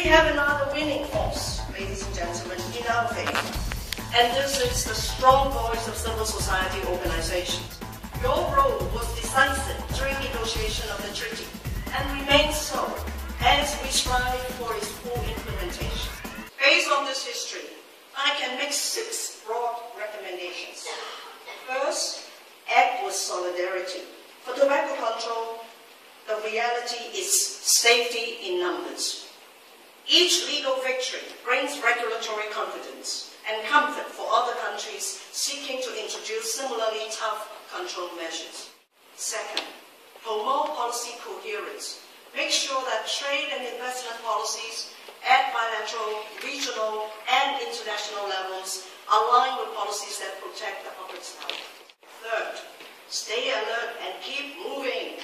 have another winning force, ladies and gentlemen, in our favor. And this is the strong voice of civil society organizations. Your role was decisive during negotiation of the treaty and remains so as we strive for its full implementation. Based on this history, I can make 6 broad recommendations. First, act with solidarity. For tobacco control, the reality is safety in numbers. Each legal victory brings regulatory confidence and comfort for other countries seeking to introduce similarly tough control measures. Second, promote policy coherence. Make sure that trade and investment policies at bilateral, regional, and international levels align with policies that protect the public's health. Third, stay alert and keep moving.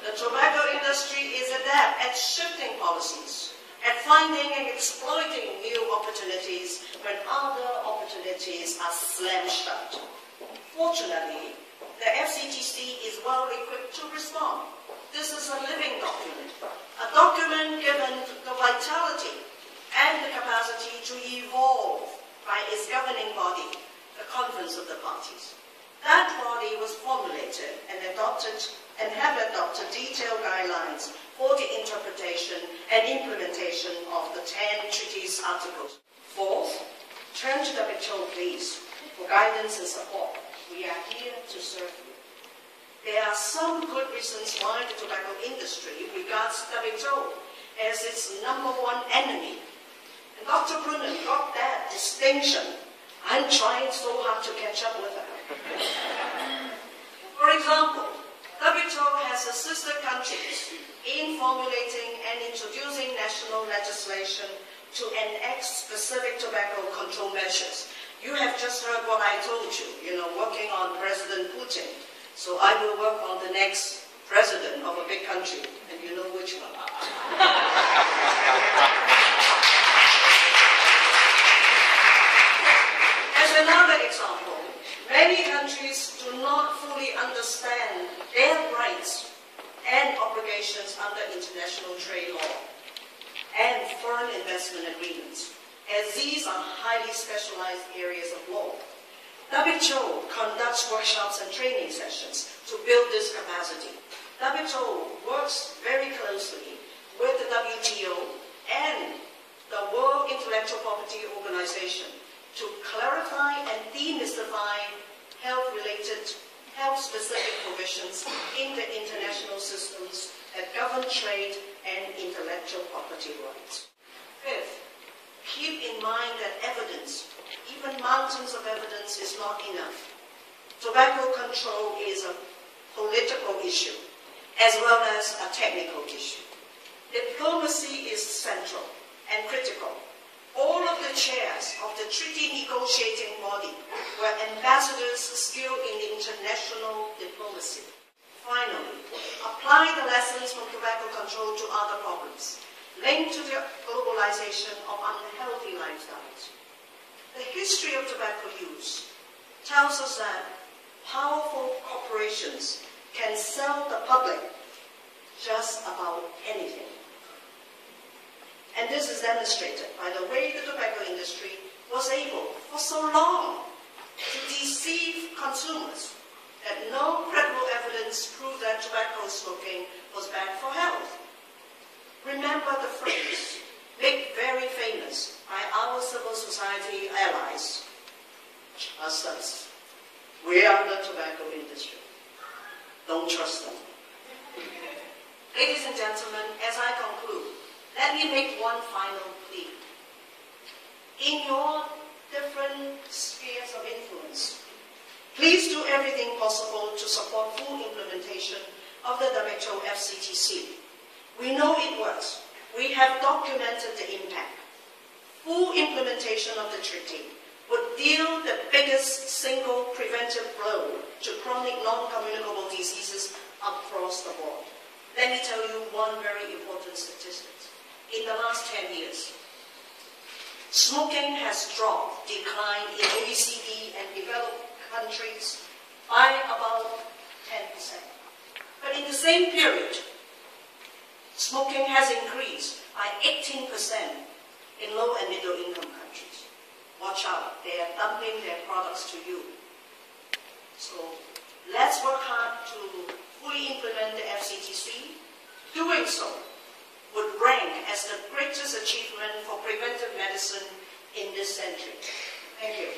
The tobacco industry is adept at shifting policies, at finding and exploiting new opportunities when other opportunities are slammed shut. Fortunately, the FCTC is well equipped to respond. This is a living document, a document given the vitality and the capacity to evolve by its governing body, the Conference of the Parties. That body was formulated and have adopted detailed guidelines for the interpretation and implementation of the 10 treaties articles. Fourth, turn to WHO, please, for guidance and support. We are here to serve you. There are some good reasons why the tobacco industry regards WHO as its #1 enemy. And Dr. Brunnen got that distinction. I'm trying so hard to catch up with her. For example, WHO has assisted countries in formulating and introducing national legislation to enact specific tobacco control measures. You have just heard what I told you, working on President Putin. So I will work on the next president of a big country, and you know which one. As another example, many countries do not fully understand their rights and obligations under international trade law and foreign investment agreements, as these are highly specialized areas of law. WHO conducts workshops and training sessions to build this capacity. WHO works very closely with the WTO and the World Intellectual Property Organization to clarify and demystify health-specific provisions in the international systems that govern trade and intellectual property rights. Fifth, keep in mind that evidence, even mountains of evidence, is not enough. Tobacco control is a political issue as well as a technical issue. Diplomacy is central and critical. All of the chairs of the treaty negotiating body were ambassadors skilled in international diplomacy. Finally, apply the lessons from tobacco control to other problems linked to the globalization of unhealthy lifestyles. The history of tobacco use tells us that powerful corporations can sell the public just about anything. And this is demonstrated by the way the tobacco industry was able for so long to deceive consumers that no credible evidence proved that tobacco smoking was bad for health. Remember the phrase, made very famous by our civil society allies. Trust us. We are the tobacco industry. Don't trust them. Ladies and gentlemen, as I conclude, let me make one final plea. In your different spheres of influence, please do everything possible to support full implementation of the WHO FCTC. We know it works. We have documented the impact. Full implementation of the treaty would deal the biggest single preventive blow to chronic non-communicable diseases across the board. Let me tell you one very important statistic. In the last 10 years, smoking has declined in OECD and developed countries by about 10%. But in the same period, Smoking has increased by 18% in low and middle income countries. Watch out, they are dumping their products to you. So let's work hard to fully implement the FCTC. Doing so would rank as the greatest achievement for preventive medicine in this century. Thank you.